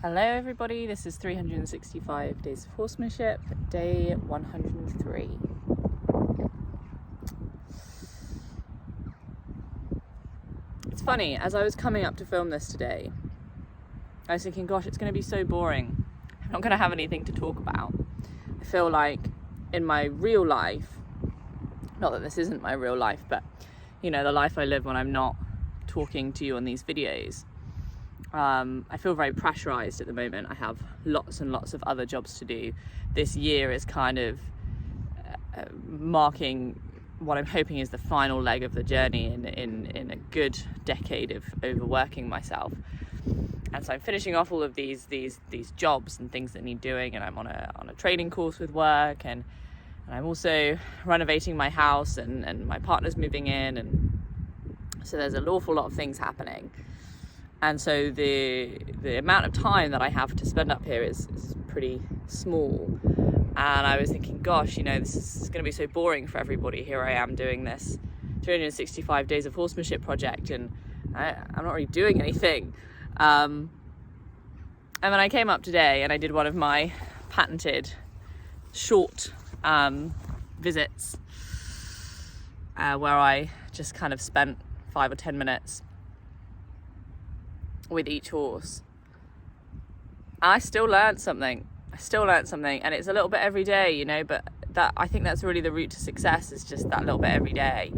Hello everybody, this is 365 Days of Horsemanship, day 103. It's funny, as I was coming up to film this today, I was thinking, gosh, it's going to be so boring. I'm not going to have anything to talk about. I feel like in my real life, not that this isn't my real life, but you know, the life I live when I'm not talking to you on these videos, I feel very pressurized at the moment. I have lots and lots of other jobs to do. This year is kind of marking what I'm hoping is the final leg of the journey in a good decade of overworking myself. And so I'm finishing off all of these jobs and things that need doing, and I'm on a training course with work, and I'm also renovating my house, and my partner's moving in, and so there's an awful lot of things happening. And so the amount of time that I have to spend up here is pretty small. And I was thinking, gosh, you know, this is going to be so boring for everybody. Here I am doing this 365 Days of Horsemanship project, and I'm not really doing anything. And then I came up today and I did one of my patented short visits where I just kind of spent 5 or 10 minutes with each horse. I still learned something, and it's a little bit every day, you know, but I think that's really the route to success, is just that little bit every day.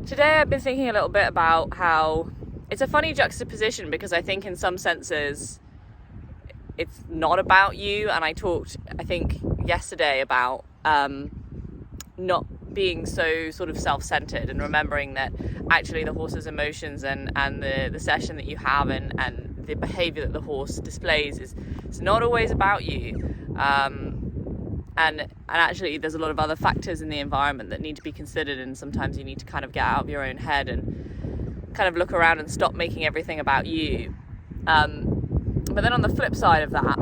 Today I've been thinking a little bit about how it's a funny juxtaposition, because I think in some senses it's not about you, and I talked, I think yesterday, about not being so sort of self-centered, and remembering that actually the horse's emotions and the session that you have and the behavior that the horse displays it's not always about you, and actually there's a lot of other factors in the environment that need to be considered, and sometimes you need to kind of get out of your own head and kind of look around and stop making everything about you. But then on the flip side of that,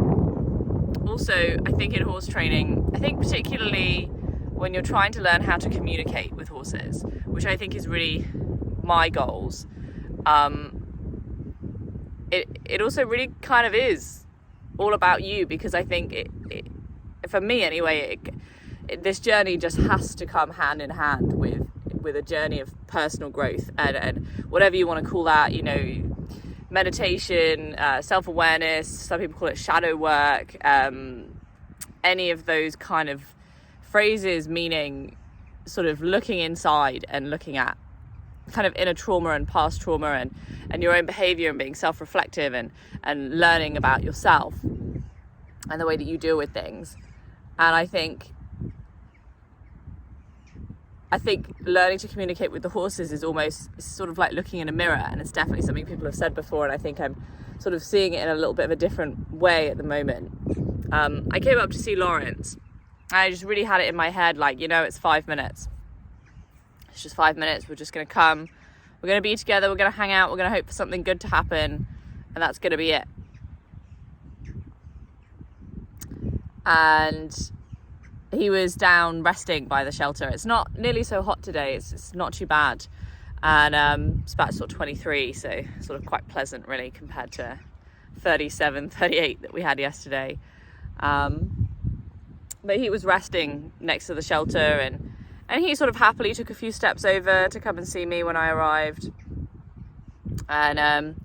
also I think in horse training, I think particularly when you're trying to learn how to communicate with horses, which I think is really my goals, it also really kind of is all about you, because I think it for me anyway, this journey just has to come hand in hand with a journey of personal growth, and whatever you want to call that, you know, meditation, self-awareness, some people call it shadow work, any of those kind of phrases meaning sort of looking inside and looking at kind of inner trauma and past trauma and your own behavior, and being self-reflective and learning about yourself and the way that you deal with things. And I think learning to communicate with the horses is almost sort of like looking in a mirror, and it's definitely something people have said before, and I think I'm sort of seeing it in a little bit of a different way at the moment. I came up to see Lawrence. I just really had it in my head, like, you know, it's 5 minutes. It's just 5 minutes. We're just going to come. We're going to be together. We're going to hang out. We're going to hope for something good to happen. And that's going to be it. And he was down resting by the shelter. It's not nearly so hot today. It's not too bad. And it's about sort of 23, so sort of quite pleasant, really, compared to 37, 38 that we had yesterday. But he was resting next to the shelter, and he sort of happily took a few steps over to come and see me when I arrived, and had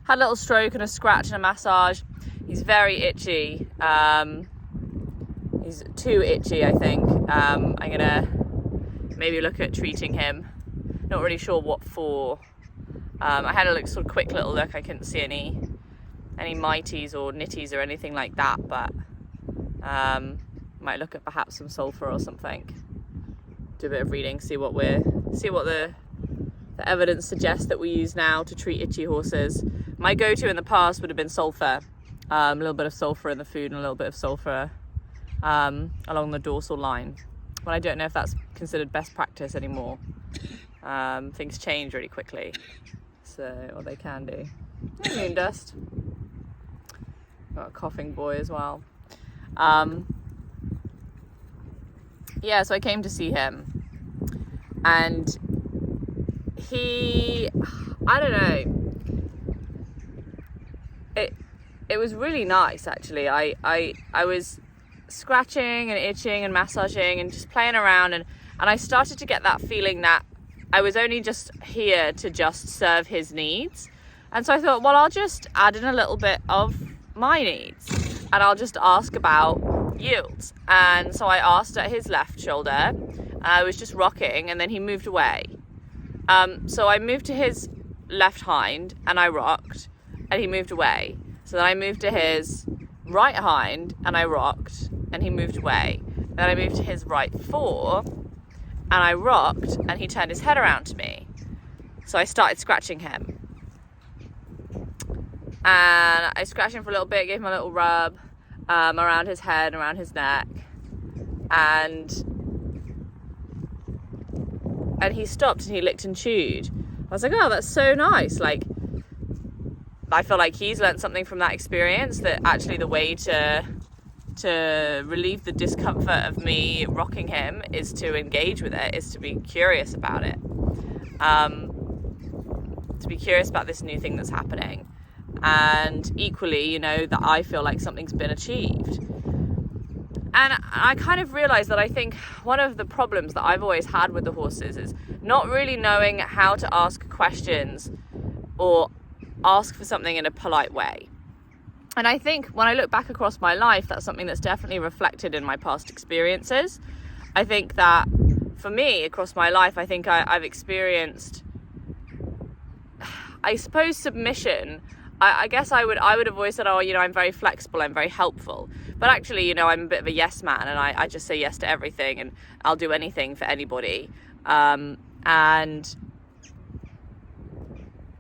a little stroke and a scratch and a massage. He's very itchy. He's too itchy, I think. I'm gonna maybe look at treating him. Not really sure what for. I had a sort of quick little look. I couldn't see any mighties or nitties or anything like that, but might look at perhaps some sulfur or something. Do a bit of reading, see what the evidence suggests that we use now to treat itchy horses. My go-to in the past would have been sulfur, a little bit of sulfur in the food and a little bit of sulfur along the dorsal line. But I don't know if that's considered best practice anymore. Things change really quickly, or they can do. Moon dust. Got a coughing boy as well. Yeah, so I came to see him, and I don't know, it was really nice, actually. I was scratching and itching and massaging and just playing around, and I started to get that feeling that I was only just here to just serve his needs. And so I thought, well, I'll just add in a little bit of my needs and I'll just ask about yields. And so I asked at his left shoulder, and I was just rocking, and then he moved away. So I moved to his left hind and I rocked, and he moved away. So then I moved to his right hind and I rocked, and he moved away. Then I moved to his right fore and I rocked, and he turned his head around to me. So I started scratching him. And I scratched him for a little bit, gave him a little rub around his head, around his neck. And he stopped and he licked and chewed. I was like, oh, that's so nice. Like, I feel like he's learned something from that experience, that actually the way to relieve the discomfort of me rocking him is to engage with it, is to be curious about it. To be curious about this new thing that's happening. And equally, you know, that I feel like something's been achieved. And I kind of realized that I think one of the problems that I've always had with the horses is not really knowing how to ask questions or ask for something in a polite way. And I think when I look back across my life, that's something that's definitely reflected in my past experiences. I think that for me, across my life, I think I've experienced, I suppose, submission. I guess I would have always said, oh, you know, I'm very flexible, I'm very helpful. But actually, you know, I'm a bit of a yes man, and I just say yes to everything, and I'll do anything for anybody. And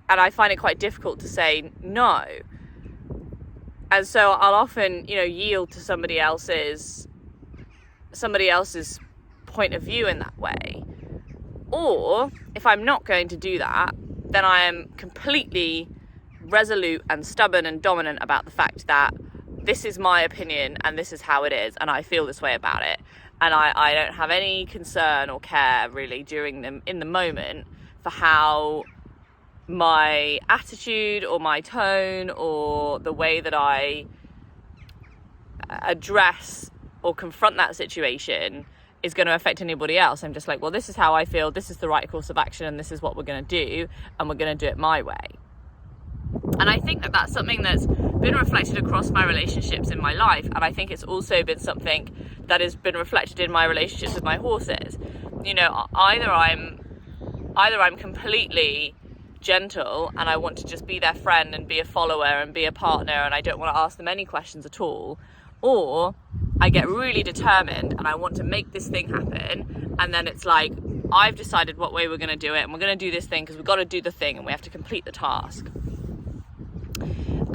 I find it quite difficult to say no. And so I'll often, you know, yield to somebody else's point of view in that way. Or if I'm not going to do that, then I am completely resolute and stubborn and dominant about the fact that this is my opinion and this is how it is, and I feel this way about it. And I don't have any concern or care really in the moment for how my attitude or my tone or the way that I address or confront that situation is going to affect anybody else. I'm just like, well, this is how I feel, this is the right course of action, and this is what we're going to do, and we're going to do it my way. And I think that that's something that's been reflected across my relationships in my life, and I think it's also been something that has been reflected in my relationships with my horses. You know, either I'm completely gentle and I want to just be their friend and be a follower and be a partner, and I don't want to ask them any questions at all, or I get really determined and I want to make this thing happen, and then it's like, I've decided what way we're going to do it, and we're going to do this thing because we've got to do the thing and we have to complete the task.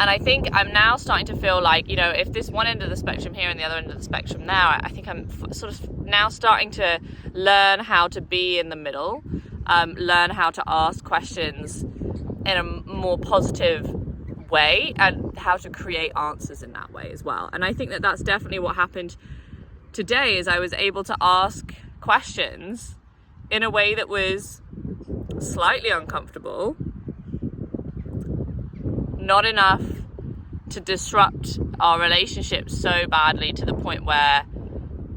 And I think I'm now starting to feel like, you know, if this one end of the spectrum here and the other end of the spectrum now, I think I'm sort of now starting to learn how to be in the middle, learn how to ask questions in a more positive way, and how to create answers in that way as well. And I think that that's definitely what happened today, is I was able to ask questions in a way that was slightly uncomfortable, not enough to disrupt our relationship so badly to the point where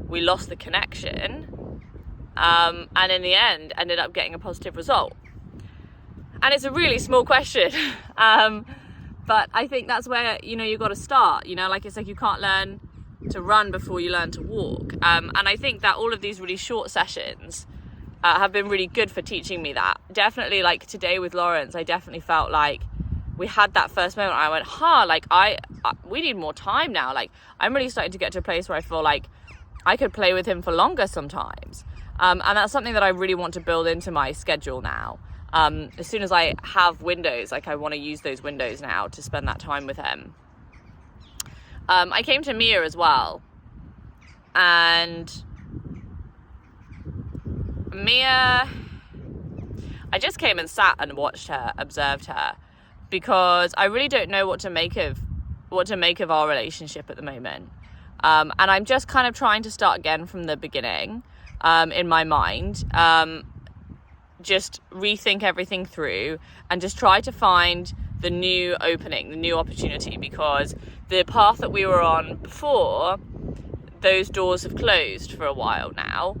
we lost the connection, and in the end ended up getting a positive result. And it's a really small question, but I think that's where, you know, you've got to start. You know, like, it's like you can't learn to run before you learn to walk, and I think that all of these really short sessions have been really good for teaching me that. Definitely, like today with Lawrence, I definitely felt like we had that first moment. I went, like we need more time now. Like, I'm really starting to get to a place where I feel like I could play with him for longer sometimes. And that's something that I really want to build into my schedule now. As soon as I have windows, like, I want to use those windows now to spend that time with him. I came to Mia as well. And Mia, I just came and sat and watched her, observed her, because I really don't know what to make of our relationship at the moment. And I'm just kind of trying to start again from the beginning, in my mind, just rethink everything through and just try to find the new opening, the new opportunity, because the path that we were on before, those doors have closed for a while now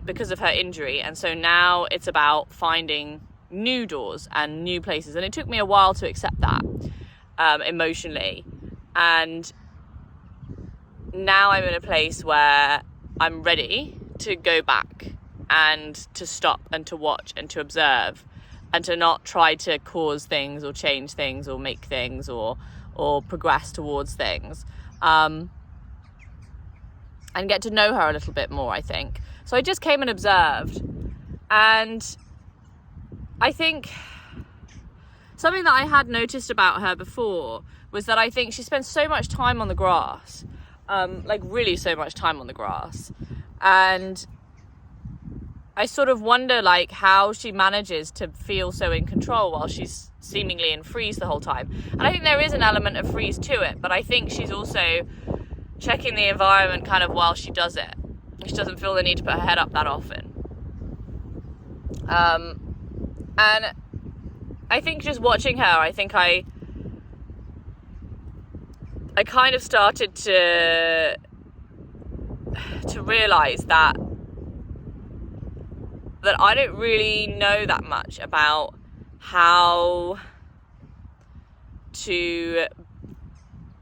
because of her injury. And so now it's about finding new doors and new places. And it took me a while to accept that emotionally. And now I'm in a place where I'm ready to go back and to stop and to watch and to observe and to not try to cause things or change things or make things or progress towards things, and get to know her a little bit more, I think. So I just came and observed, and I think something that I had noticed about her before was that I think she spends so much time on the grass, like really so much time on the grass, and I sort of wonder like how she manages to feel so in control while she's seemingly in freeze the whole time. And I think there is an element of freeze to it, but I think she's also checking the environment kind of while she does it. She doesn't feel the need to put her head up that often. And I think just watching her, I think I kind of started to realise that I don't really know that much about how to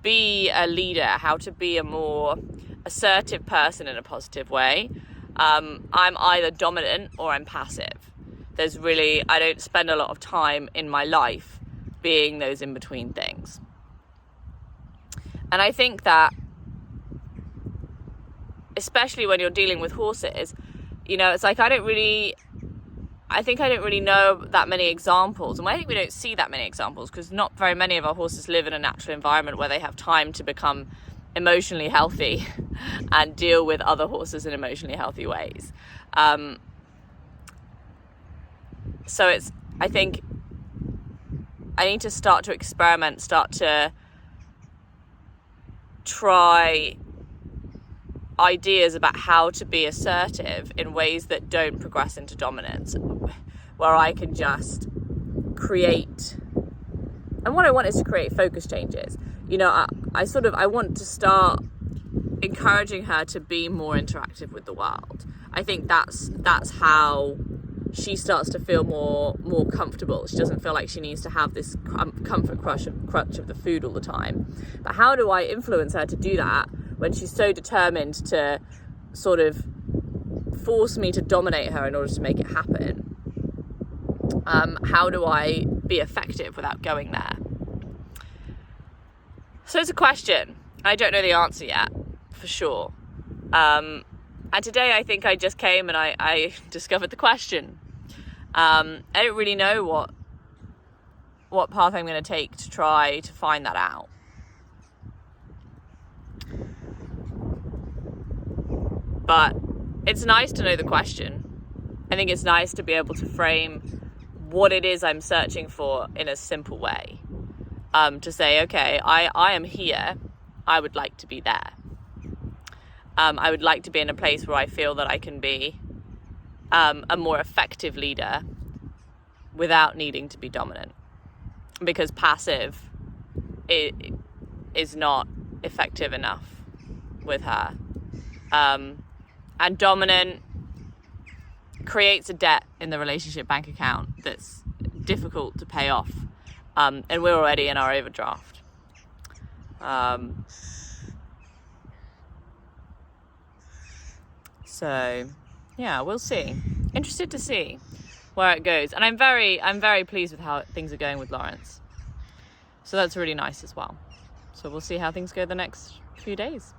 be a leader, how to be a more assertive person in a positive way. I'm either dominant or I'm passive. I don't spend a lot of time in my life being those in-between things. And I think that, especially when you're dealing with horses, you know, it's like I don't really know that many examples, and I think we don't see that many examples because not very many of our horses live in a natural environment where they have time to become emotionally healthy and deal with other horses in emotionally healthy ways. So I think I need to start to experiment, start to try ideas about how to be assertive in ways that don't progress into dominance, where I can just create. And what I want is to create focus changes. You know, I want to start encouraging her to be more interactive with the world. I think that's how she starts to feel more comfortable. She doesn't feel like she needs to have this comfort crutch of the food all the time. But how do I influence her to do that when she's so determined to sort of force me to dominate her in order to make it happen? How do I be effective without going there? So it's a question. I don't know the answer yet, for sure. And today I think I just came and I discovered the question. I don't really know what path I'm going to take to try to find that out. But it's nice to know the question. I think it's nice to be able to frame what it is I'm searching for in a simple way. To say, okay, I am here. I would like to be there. I would like to be in a place where I feel that I can be a more effective leader without needing to be dominant. Because passive is not effective enough with her. And dominant creates a debt in the relationship bank account that's difficult to pay off. And we're already in our overdraft. So yeah, we'll see. Interested to see where it goes. And I'm very pleased with how things are going with Lawrence. So that's really nice as well. So we'll see how things go the next few days.